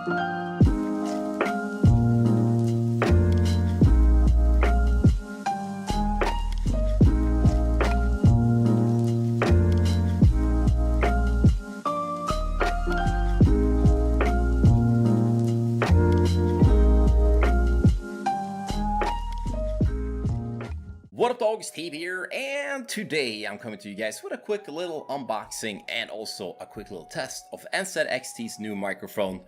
What up, dogs? Tejbz here, and today I'm coming to you guys with a quick little unboxing and also a quick little test of NZXT's new microphone,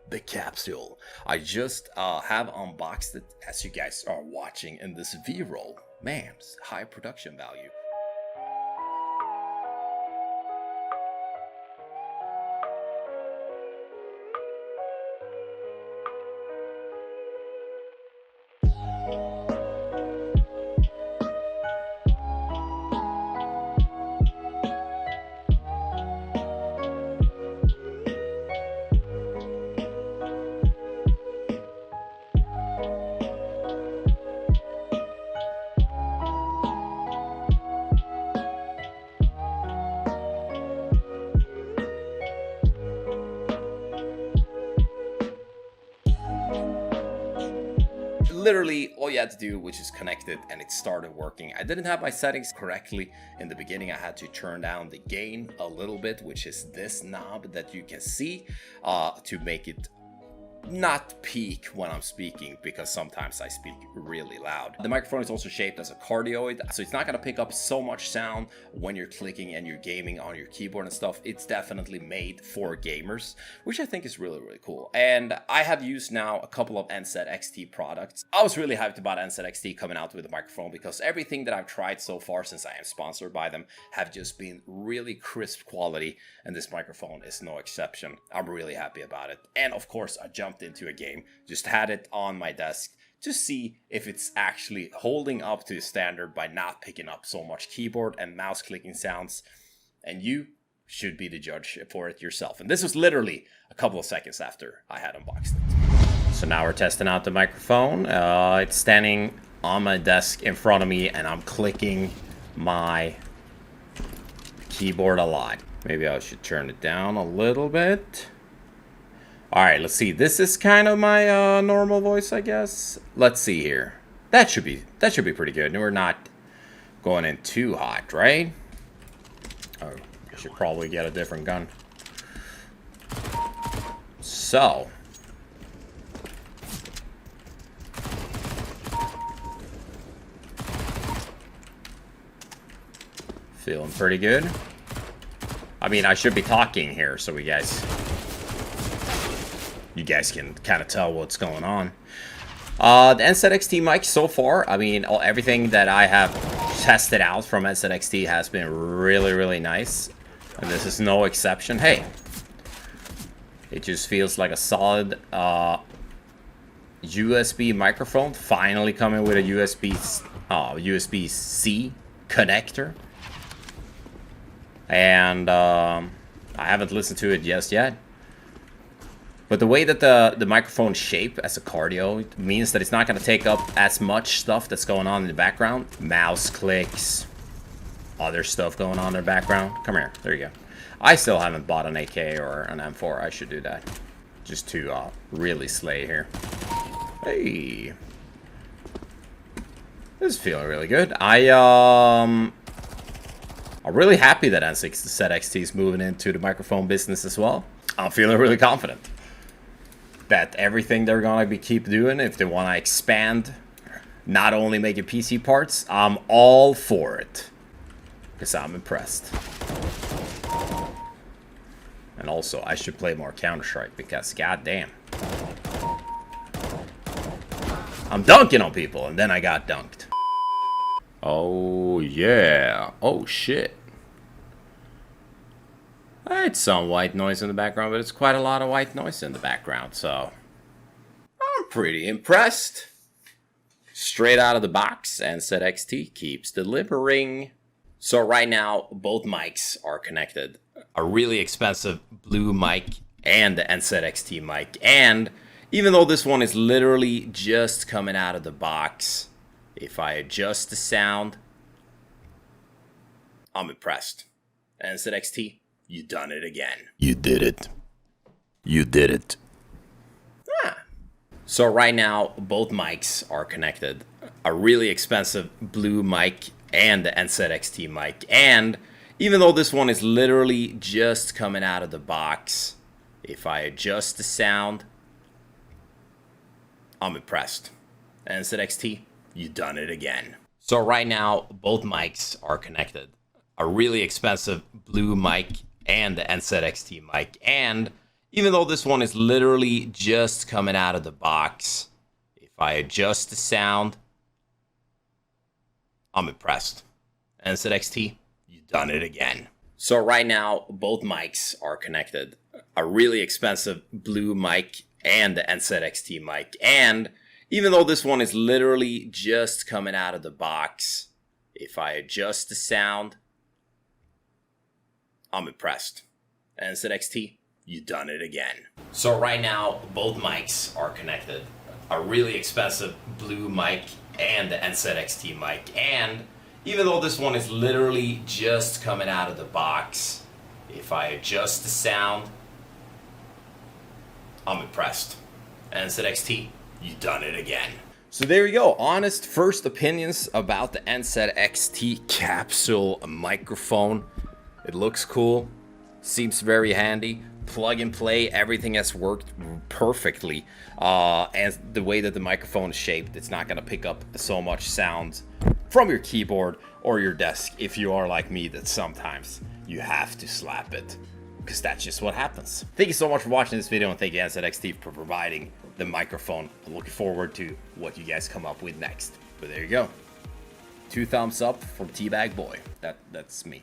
the Capsule. I just have unboxed it as you guys are watching in this V-roll. Man, high production value. Literally all you had to do was just connect it and it started working. I didn't have my settings correctly in the beginning. I had to turn down the gain a little bit, which is this knob that you can see, to make it not peak when I'm speaking, because sometimes I speak really loud. The microphone is also shaped as a cardioid, so it's not going to pick up so much sound when you're clicking and you're gaming on your keyboard and stuff. It's definitely made for gamers, which I think is really, really cool. And I have used now a couple of NZXT products. I was really hyped about NZXT coming out with a microphone because everything that I've tried so far, since I am sponsored by them, have just been really crisp quality, and this microphone is no exception. I'm really happy about it. And of course, I jumped into a game, just had it on my desk to see if it's actually holding up to the standard by not picking up so much keyboard and mouse clicking sounds, and you should be the judge for it yourself. And this was literally a couple of seconds after I had unboxed it. So now we're testing out the microphone. It's standing on my desk in front of me and I'm clicking my keyboard a lot. Maybe I should turn it down a little bit. All right, let's see. This is kind of my normal voice, I guess. Let's see here. That should be pretty good. And we're not going in too hot, right? Oh, I should probably get a different gun. So, feeling pretty good. I mean, I should be talking here so you guys can kind of tell what's going on. The NZXT mic so far, I mean, everything that I have tested out from NZXT has been really, really nice. And this is no exception. Hey, it just feels like a solid USB microphone. Finally coming with a USB-C connector. And I haven't listened to it just yet. But the way that the microphone's shape as a cardioid means that it's not going to take up as much stuff that's going on in the background. Mouse clicks, other stuff going on in the background. Come here. There you go. I still haven't bought an AK or an M4. I should do that. Just to really slay here. Hey. This is feeling really good. I'm really happy that NZXT is moving into the microphone business as well. I'm feeling really confident that everything they're gonna keep doing, if they want to expand, not only making PC parts, I'm all for it, because I'm impressed. And also, I should play more Counter-Strike, because goddamn, I'm dunking on people, and then I got dunked. Oh yeah, oh shit. It's some white noise in the background, but it's quite a lot of white noise in the background, so I'm pretty impressed. Straight out of the box, NZXT keeps delivering. So right now, both mics are connected. A really expensive blue mic and the NZXT mic. And even though this one is literally just coming out of the box, if I adjust the sound, I'm impressed. NZXT, you done it again. You did it. You did it. So right now, both mics are connected. A really expensive blue mic and the NZXT mic. And even though this one is literally just coming out of the box, if I adjust the sound, I'm impressed. NZXT, you done it again. So right now, both mics are connected. A really expensive blue mic and the NZXT mic. And even though this one is literally just coming out of the box, if I adjust the sound, I'm impressed. NZXT, you done it again. So right now, both mics are connected. A really expensive blue mic and the NZXT mic. And even though this one is literally just coming out of the box, if I adjust the sound, I'm impressed. NZXT, you done it again. So right now, both mics are connected. A really expensive blue mic and the NZXT mic. And even though this one is literally just coming out of the box, if I adjust the sound, I'm impressed. NZXT, you done it again. So there you go. Honest first opinions about the NZXT Capsule microphone. It looks cool. Seems very handy. Plug and play. Everything has worked perfectly. And the way that the microphone is shaped, it's not going to pick up so much sound from your keyboard or your desk if you are like me, that sometimes you have to slap it, because that's just what happens. Thank you so much for watching this video, and thank you NZXT for providing the microphone. I'm looking forward to what you guys come up with next. But there you go. 2 thumbs up from Teabag Boy. That's me.